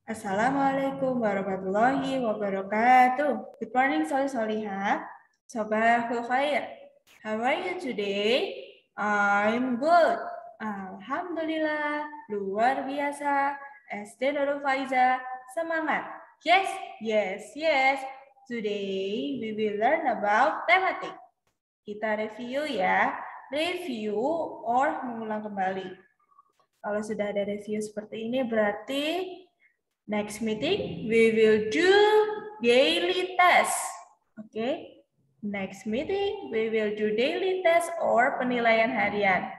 Assalamualaikum warahmatullahi wabarakatuh. Good morning, Solihah. Sabahul khair. How are you today? I'm good. Alhamdulillah, luar biasa. SD Nurul Faiza, semangat. Yes. Today we will learn about thematic. Kita review ya. Review or mengulang kembali. Kalau sudah ada review seperti ini berarti next meeting, we will do daily test. Okay. Next meeting, we will do daily test or penilaian harian.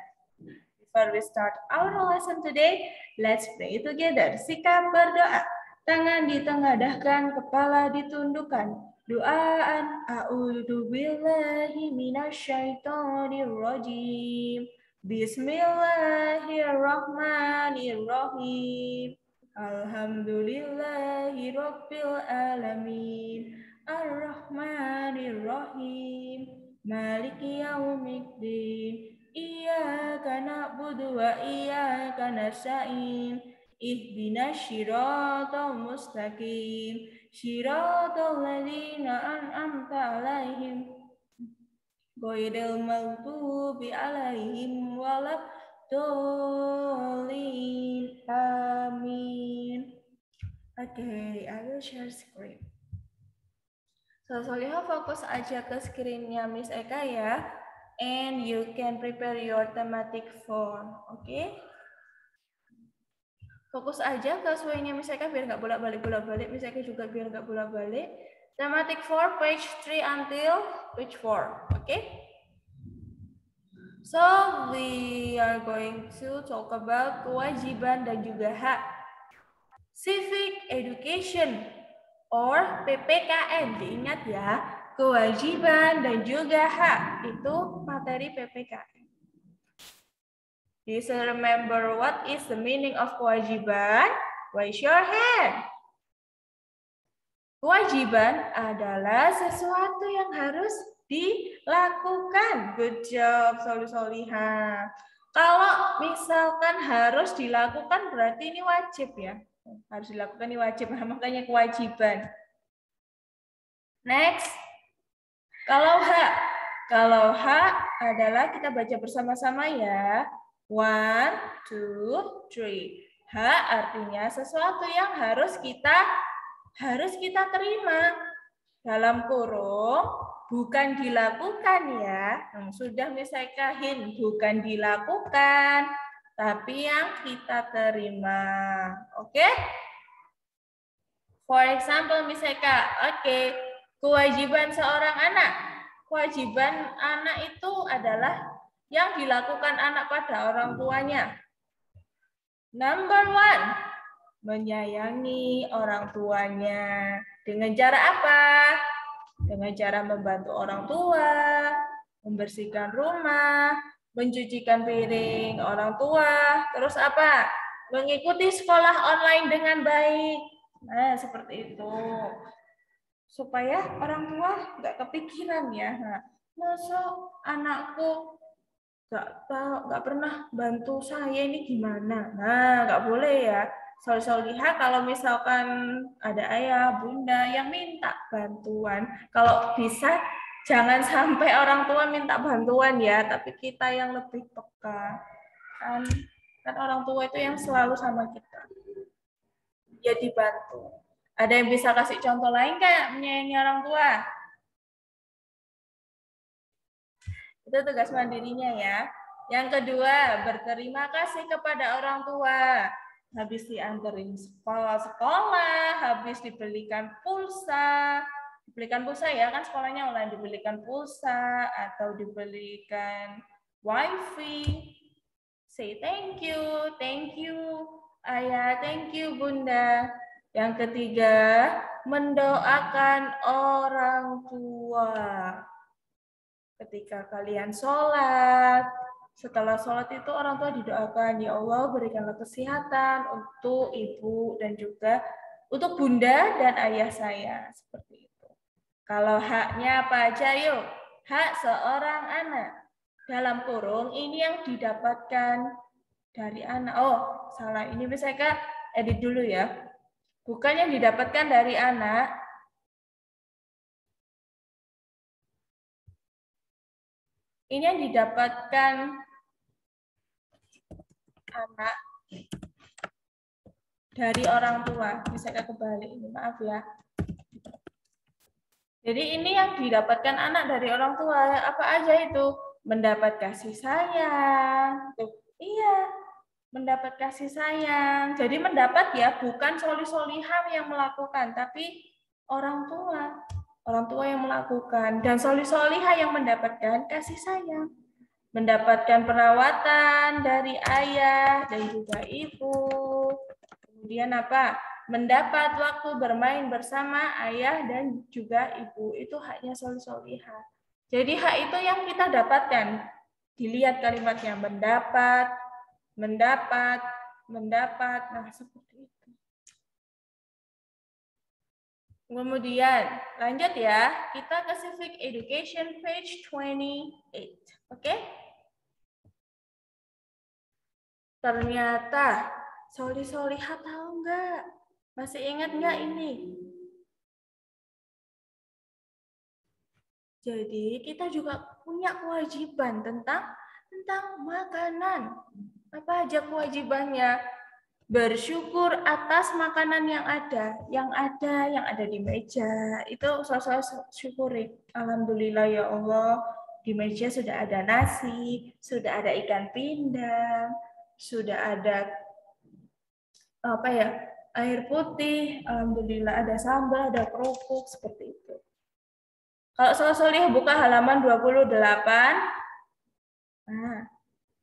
Before we start our lesson today, let's pray together. Sikap berdoa. Tangan ditengadahkan, kepala ditundukkan. Doaan. A'udzu billahi minasyaitonir rajim. Bismillahirrahmanirrahim. Alhamdulillahi Rabbil Alamin Ar-Rahmanir-Rahim Maliki Yaumiddin Iyyaka na'budu wa iyyaka nasta'in Ihdinas siratal mustaqim Siratal ladzina an'amta 'alaihim ghairil maghdubi 'alaihim waladdallin. Amin. Okay, I will share screen. So, Solihah fokus aja ke screen-nya Miss Eka ya. And you can prepare your thematic form. Okay? Fokus aja ke sesuainya Miss Eka biar nggak bolak-balik. Miss Eka juga biar nggak bolak-balik. Thematic 4, page 3 until page 4. Okay? So, we are going to talk about kewajiban dan juga hak. Civic Education or PPKN. Diingat ya, kewajiban dan juga hak. Itu materi PPKN. Do you still remember what is the meaning of kewajiban? Raise your hand. Kewajiban adalah sesuatu yang harus dilakukan. Good job, Solihah. Kalau misalkan harus dilakukan berarti ini wajib ya. Harus dilakukan ini wajib, makanya kewajiban. Next. Kalau hak adalah kita baca bersama-sama ya. 1, 2, 3. Hak artinya sesuatu yang harus kita terima. Dalam kurung bukan dilakukan ya. Sudah misalkan bukan dilakukan, tapi yang kita terima. Oke? For example, misalkan, kewajiban seorang anak. Kewajiban anak itu adalah yang dilakukan anak pada orang tuanya. Number 1, menyayangi orang tuanya. Dengan cara apa? Dengan cara membantu orang tua, membersihkan rumah, mencucikan piring orang tua, terus apa? Mengikuti sekolah online dengan baik. Nah, seperti itu. Supaya orang tua nggak kepikiran ya. Nah, masa anakku nggak pernah bantu saya ini gimana? Nah, nggak boleh ya. Solihah kalau misalkan ada ayah, bunda yang minta bantuan, kalau bisa jangan sampai orang tua minta bantuan ya, tapi kita yang lebih peka. Kan orang tua itu yang selalu sama kita. Dia dibantu. Ada yang bisa kasih contoh lain nggak menyayangi orang tua? Itu tugas mandirinya ya. Yang kedua, berterima kasih kepada orang tua. Habis dianterin sekolah, habis dibelikan pulsa. Dibelikan pulsa ya, kan sekolahnya online. Dibelikan pulsa atau dibelikan wifi. Say thank you ayah, thank you bunda. Yang ketiga, mendoakan orang tua. Ketika kalian sholat, setelah sholat itu orang tua didoakan, ya Allah berikanlah kesehatan untuk ibu dan juga untuk bunda dan ayah saya. Seperti itu. Kalau haknya apa aja yuk? Hak seorang anak. Dalam kurung ini yang didapatkan dari anak. Oh, salah. Ini bisa edit dulu ya. bukan yang didapatkan dari anak. Ini yang didapatkan anak dari orang tua. Bisa kebalik, ini maaf ya. Jadi ini yang didapatkan anak dari orang tua. Apa aja itu? Mendapat kasih sayang. Tuh, iya, mendapat kasih sayang. Jadi mendapat ya, bukan solih-solihah yang melakukan, tapi orang tua. Orang tua yang melakukan. Dan solih-solihah yang mendapatkan kasih sayang. Mendapatkan perawatan dari ayah dan juga ibu. Kemudian apa? Mendapat waktu bermain bersama ayah dan juga ibu. Itu haknya solih-solihah. Jadi hak itu yang kita dapatkan. Dilihat kalimatnya, mendapat, mendapat, mendapat. Nah, seperti itu. Kemudian, lanjut ya. Kita ke Civic Education page 28. Oke? Ternyata, solih-solihah tahu nggak? Masih ingat nggak ini? Jadi kita juga punya kewajiban tentang makanan. Apa aja kewajibannya? Bersyukur atas makanan yang ada di meja. Itu sosok syukuri. Alhamdulillah ya Allah, di meja sudah ada nasi, sudah ada ikan pindang, sudah ada apa ya? Air putih, alhamdulillah ada sambal, ada kerupuk seperti itu. Kalau solih buka halaman 28. Nah,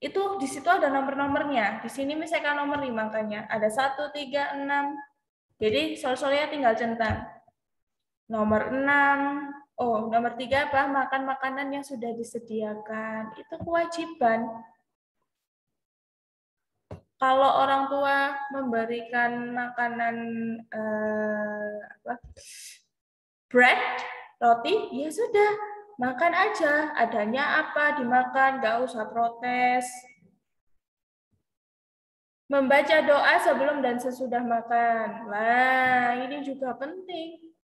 itu di situ ada nomor-nomornya. Di sini misalkan nomor 5 makanya ada 1, 3, 6. Jadi solihnya tinggal centang. Nomor 6. Oh, nomor 3 apa? Makan makanan yang sudah disediakan. Itu kewajiban. Kalau orang tua memberikan makanan bread, roti, ya sudah, makan aja. Adanya apa, dimakan, nggak usah protes. Membaca doa sebelum dan sesudah makan. Wah, ini juga penting.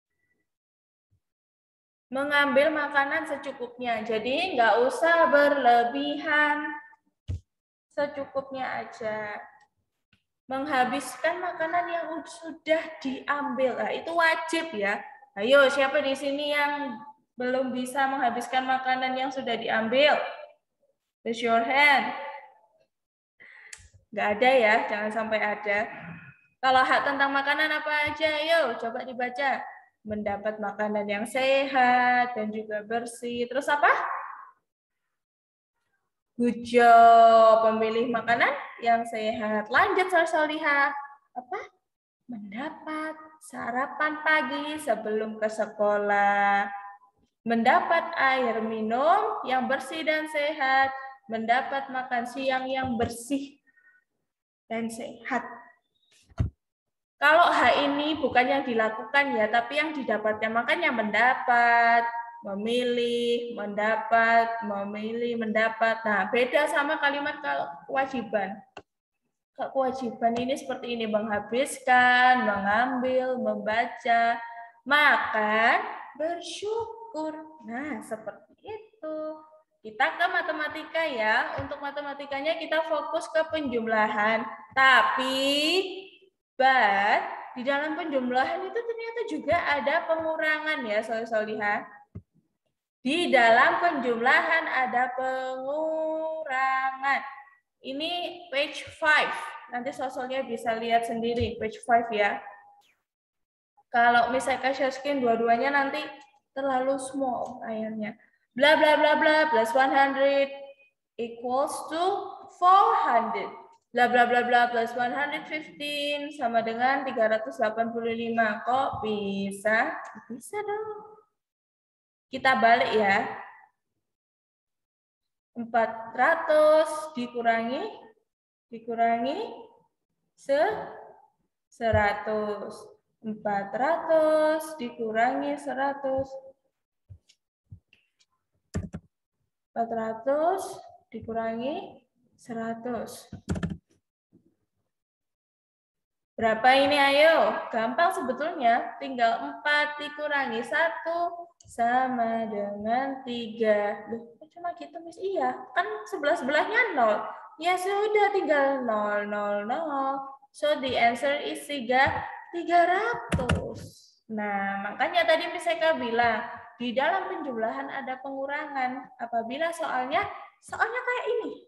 Mengambil makanan secukupnya. Jadi nggak usah berlebihan. Secukupnya aja. Menghabiskan makanan yang sudah diambil. Nah, itu wajib ya. Ayo, siapa di sini yang belum bisa menghabiskan makanan yang sudah diambil? Raise your hand. Nggak ada ya, jangan sampai ada. Kalau hak tentang makanan apa aja? Ayo, coba dibaca. Mendapat makanan yang sehat dan juga bersih. Terus apa? Good job, pemilih makanan yang sehat. Lanjut, solihah. Apa? Mendapat sarapan pagi sebelum ke sekolah. Mendapat air minum yang bersih dan sehat. Mendapat makan siang yang bersih dan sehat. Kalau hak ini bukan yang dilakukan ya, tapi yang didapatkan. Makanya mendapat, memilih, mendapat, memilih, mendapat. Nah, beda sama kalimat kalau kewajiban. Kewajiban ini seperti ini, menghabiskan, mengambil, membaca, makan, bersyukur. Nah, seperti itu. Kita ke matematika ya. Untuk matematikanya kita fokus ke penjumlahan. Tapi di dalam penjumlahan itu ternyata juga ada pengurangan ya, solihah. Di dalam penjumlahan ada pengurangan. Ini page 5. Nanti soalnya bisa lihat sendiri page 5 ya. Kalau misalkan share screen dua-duanya nanti terlalu small layarnya. Bla bla bla bla plus 100 equals to 400. Bla bla bla bla plus 115 sama dengan 385. Kok bisa? Bisa dong. Kita balik ya. 400 dikurangi 100. 400 dikurangi 100. 400 dikurangi 100. Berapa ini ayo? Gampang sebetulnya. Tinggal 4 dikurangi 1 sama dengan 3. Loh, cuma gitu, Miss? Iya, kan sebelah-sebelahnya 0. Ya sudah, tinggal 0, 0, 0. So, the answer is 300. Nah, makanya tadi Miss Eka bilang, di dalam penjumlahan ada pengurangan. Apabila soalnya kayak ini.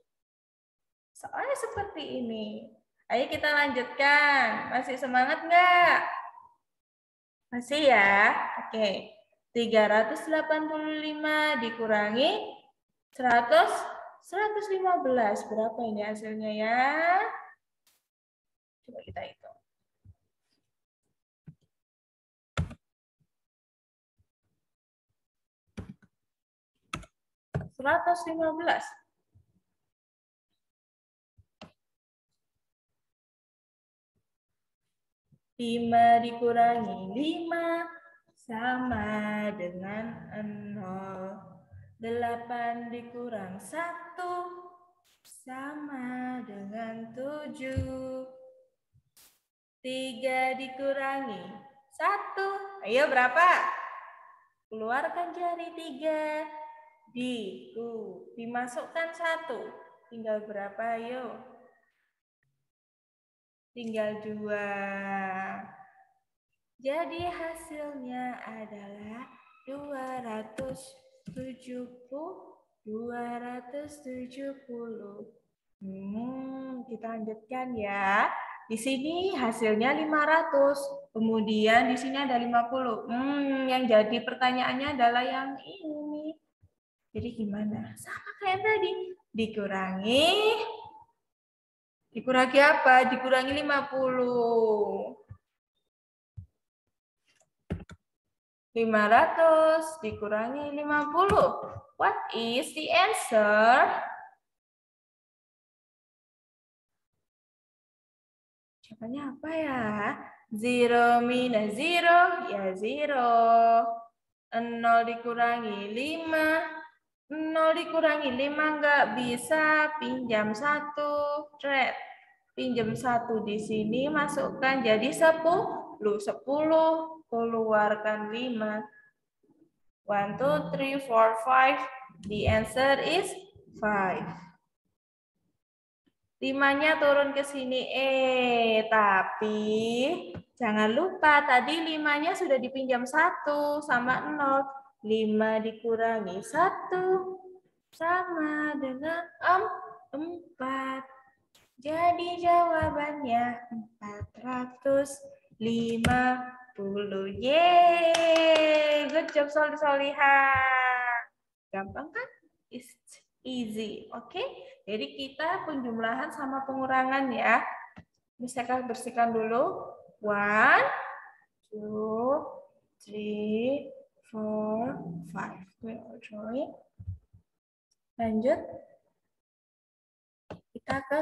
Soalnya seperti ini. Ayo kita lanjutkan. Masih semangat nggak? Masih ya? Oke. 385 dikurangi 115. Berapa ini hasilnya ya? Coba kita hitung. 115. 5 dikurangi 5 sama dengan 0. 8 dikurang 1 sama dengan 7. 3 dikurangi 1. Ayo berapa? Keluarkan jari 3. Dimasukkan 1. Tinggal berapa ayo? Tinggal 2. Jadi hasilnya adalah 270. Kita lanjutkan ya. Di sini hasilnya 500. Kemudian di sini ada 50. Yang jadi pertanyaannya adalah yang ini. Jadi gimana? Sama kayak tadi. Dikurangi apa? Dikurangi 50. 500 dikurangi 50. What is the answer? Jawabannya apa ya? 0 minus 0, ya 0. 0 dikurangi 5. 0 dikurangi 5 nggak bisa, pinjam 1. Trade. Pinjam 1 di sini, masukkan jadi 10. 10, keluarkan 5. 1, 2, 3, 4, 5. The answer is 5. 5-nya turun ke sini. Tapi jangan lupa tadi 5-nya sudah dipinjam 1 sama 0. 5 dikurangi 1 sama dengan 4. Jadi jawabannya 450. Yeay! Good job Solihah. Gampang kan? It's easy. Oke? Jadi kita penjumlahan sama pengurangan ya. Misalkan bersihkan dulu. 1, 2, 3, 4, 5. Lanjut. Kita ke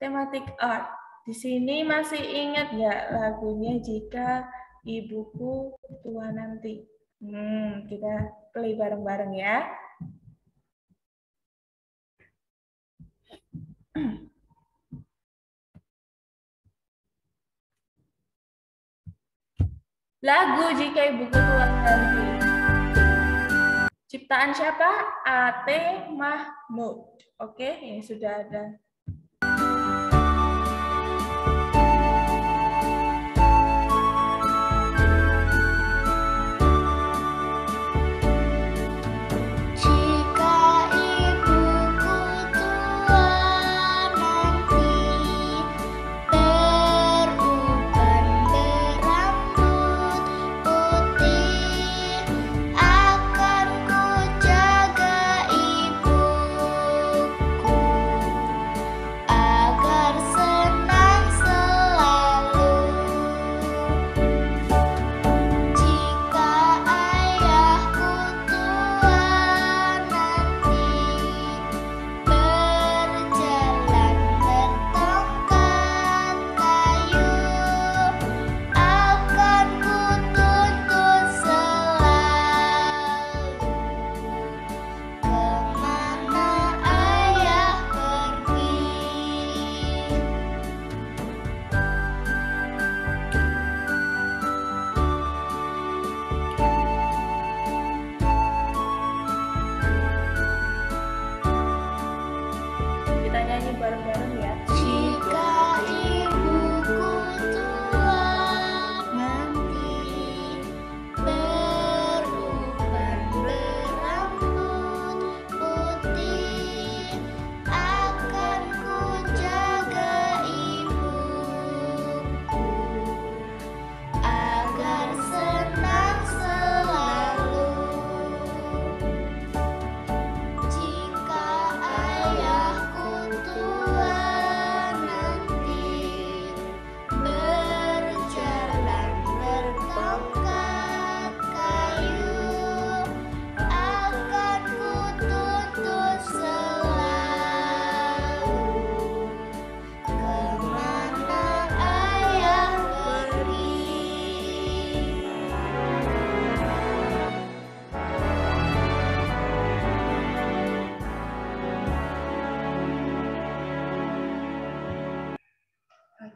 tematik art. Di sini masih ingat nggak lagunya Jika Ibuku Tua Nanti? Kita play bareng-bareng ya. Lagu Jika Ibuku Tua Nanti. Ciptaan siapa? A.T. Mahmud. Oke, ini sudah ada.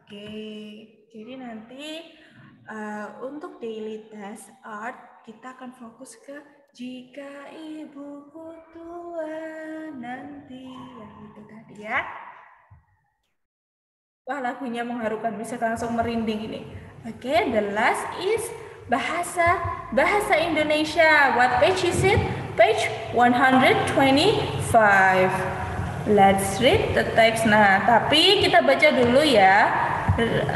Oke, jadi nanti untuk daily test art kita akan fokus ke jika ibuku tua nanti, yang itu tadi ya. Wah, lagunya mengharukan, bisa langsung merinding ini. Oke, the last is bahasa Indonesia. What page is it? Page 125. Let's read the text. Nah, tapi kita baca dulu ya.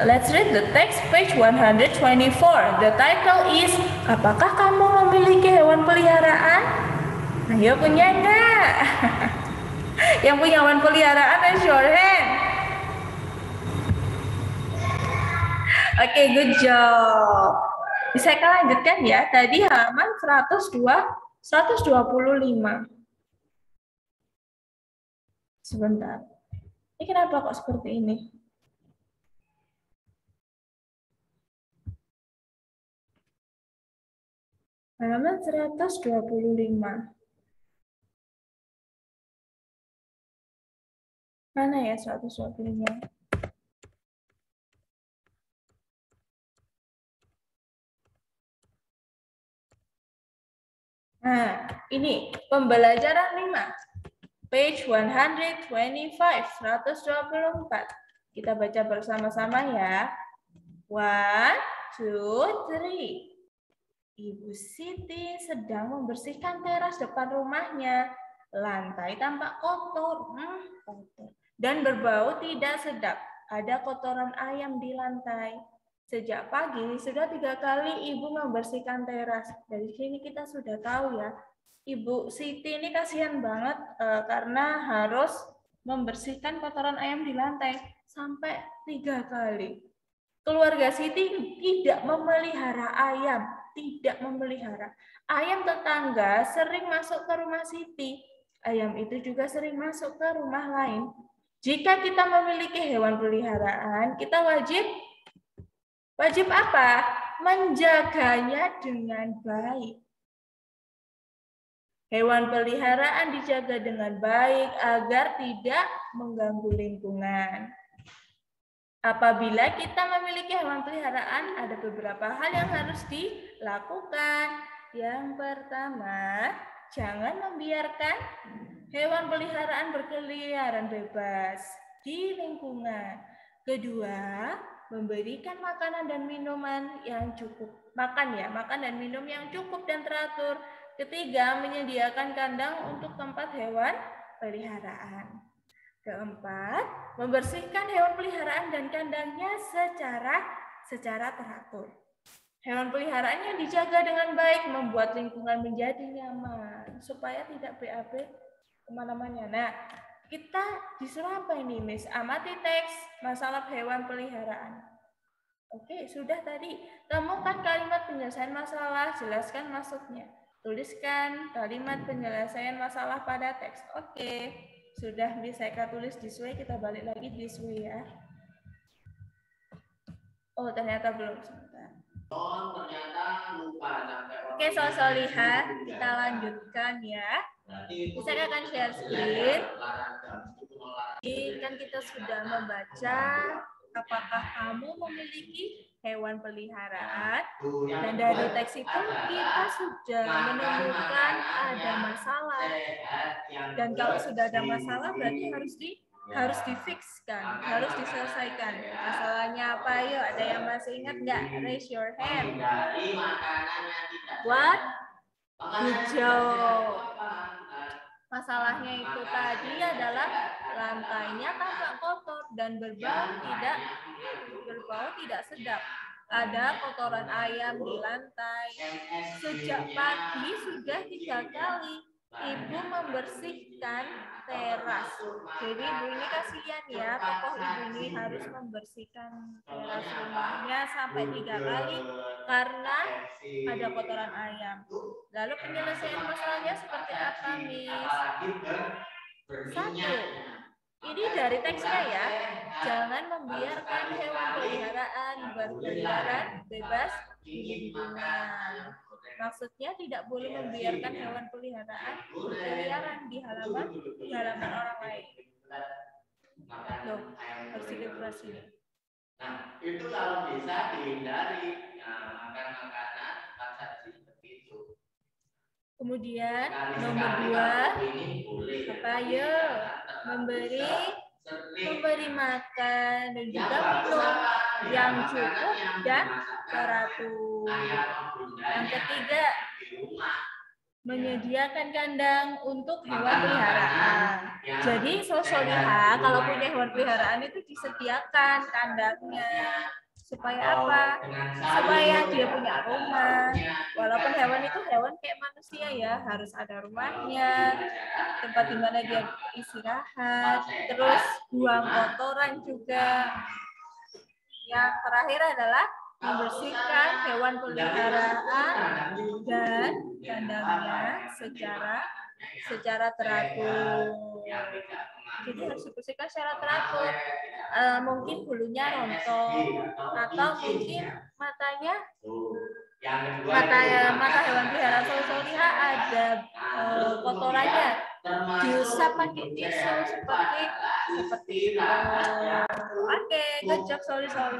Let's read the text page 124. The title is apakah kamu memiliki hewan peliharaan? Ayo, punya enggak? Yang punya hewan peliharaan, raise your hand. Oke, good job. Bisa kita lanjutkan ya. Tadi halaman 125. Sebentar. Ini kenapa kok seperti ini? Halaman 125. Mana ya 125? Nah, ini pembelajaran 5. Page 125, 124. Kita baca bersama-sama ya. 1, 2, 3. Ibu Siti sedang membersihkan teras depan rumahnya. Lantai tampak kotor, kotor dan berbau tidak sedap. Ada kotoran ayam di lantai. Sejak pagi sudah 3 kali ibu membersihkan teras. Dari sini kita sudah tahu ya, Ibu Siti ini kasihan banget karena harus membersihkan kotoran ayam di lantai sampai 3 kali. Keluarga Siti tidak memelihara ayam, tidak memelihara. Ayam tetangga sering masuk ke rumah Siti. Ayam itu juga sering masuk ke rumah lain. Jika kita memiliki hewan peliharaan, kita wajib apa? Menjaganya dengan baik. Hewan peliharaan dijaga dengan baik agar tidak mengganggu lingkungan. Apabila kita memiliki hewan peliharaan, ada beberapa hal yang harus dilakukan. Yang pertama, jangan membiarkan hewan peliharaan berkeliaran bebas di lingkungan. Kedua, memberikan makanan dan minuman yang cukup. Makan dan minum yang cukup dan teratur. Ketiga, menyediakan kandang untuk tempat hewan peliharaan. Keempat, membersihkan hewan peliharaan dan kandangnya secara teratur. Hewan peliharaan yang dijaga dengan baik membuat lingkungan menjadi nyaman supaya tidak BAB kemana-mana. Nah, kita disuruh apa ini, Miss? Amati teks masalah hewan peliharaan. Oke, sudah tadi. Temukan kalimat penyelesaian masalah, jelaskan maksudnya. Tuliskan kalimat penyelesaian masalah pada teks. Oke, sudah bisa saya tulis this way, kita balik lagi this way ya. Oh, ternyata belum. Sebentar. Oke, soal lihat, kita lanjutkan ya. Saya akan share screen. Ini kan kita sudah membaca apakah kamu memiliki hewan peliharaan, dan dari teks itu kita sudah menemukan ada masalah, dan kalau sudah ada masalah berarti harus difikskan, harus diselesaikan. Masalahnya apa? Yuk, ada yang masih ingat nggak? Raise your hand. What? Good job. Masalahnya itu tadi adalah lantainya tampak kotor dan berbau tidak sedap. Ada kotoran ayam di lantai. Sejak pagi sudah 3 kali ibu membersihkan teras. Jadi ibu ini kasihan ya, tokoh ibu ini harus membersihkan teras rumahnya sampai 3 kali karena ada kotoran ayam. Lalu penyelesaian masalahnya seperti apa, Miss? 1. Ini dari teksnya ya. Jangan membiarkan hewan peliharaan berkeliaran bebas di lingkungan. Maksudnya tidak boleh membiarkan hewan peliharaan berkeliaran di halaman orang lain. Loh, harus dilihat sini. Nah, itu kalau bisa dihindari makan makanan cepat saji seperti itu. Kemudian nomor 2, apa ya? Memberi makan dan juga minum yang cukup dan teratur. Yang ketiga, menyediakan kandang untuk hewan peliharaan. Jadi solihah kalau punya hewan peliharaan itu disediakan kandangnya. Supaya apa? Supaya dia punya rumah. Walaupun hewan itu hewan kayak manusia ya, harus ada rumahnya, tempat di mana dia istirahat, terus buang kotoran juga. Yang terakhir adalah membersihkan hewan peliharaan dan kandangnya secara teratur. Jadi harus dibersihkan secara teratur. Mungkin bulunya rontok atau mungkin mata hewan peliharaan solihah ada kotorannya, diusap pakai tisu seperti itu. Oke, good job solihah.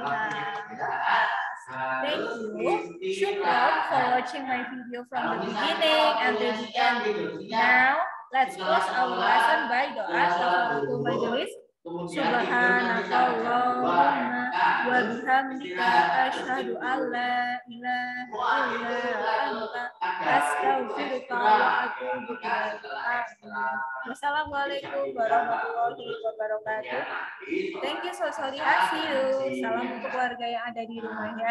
Thank you. Shukran for watching my video from the beginning until the end. Now, let's close our lesson by doa tafadhol majelis. Subhanakallahumma wa bihamdika asyhadu an la ilaha illa anta astaghfiruka wa atubu ilaik. Wassalamualaikum warahmatullahi wabarakatuh. Thank you solihah. See you. Salam untuk keluarga yang ada di rumahnya.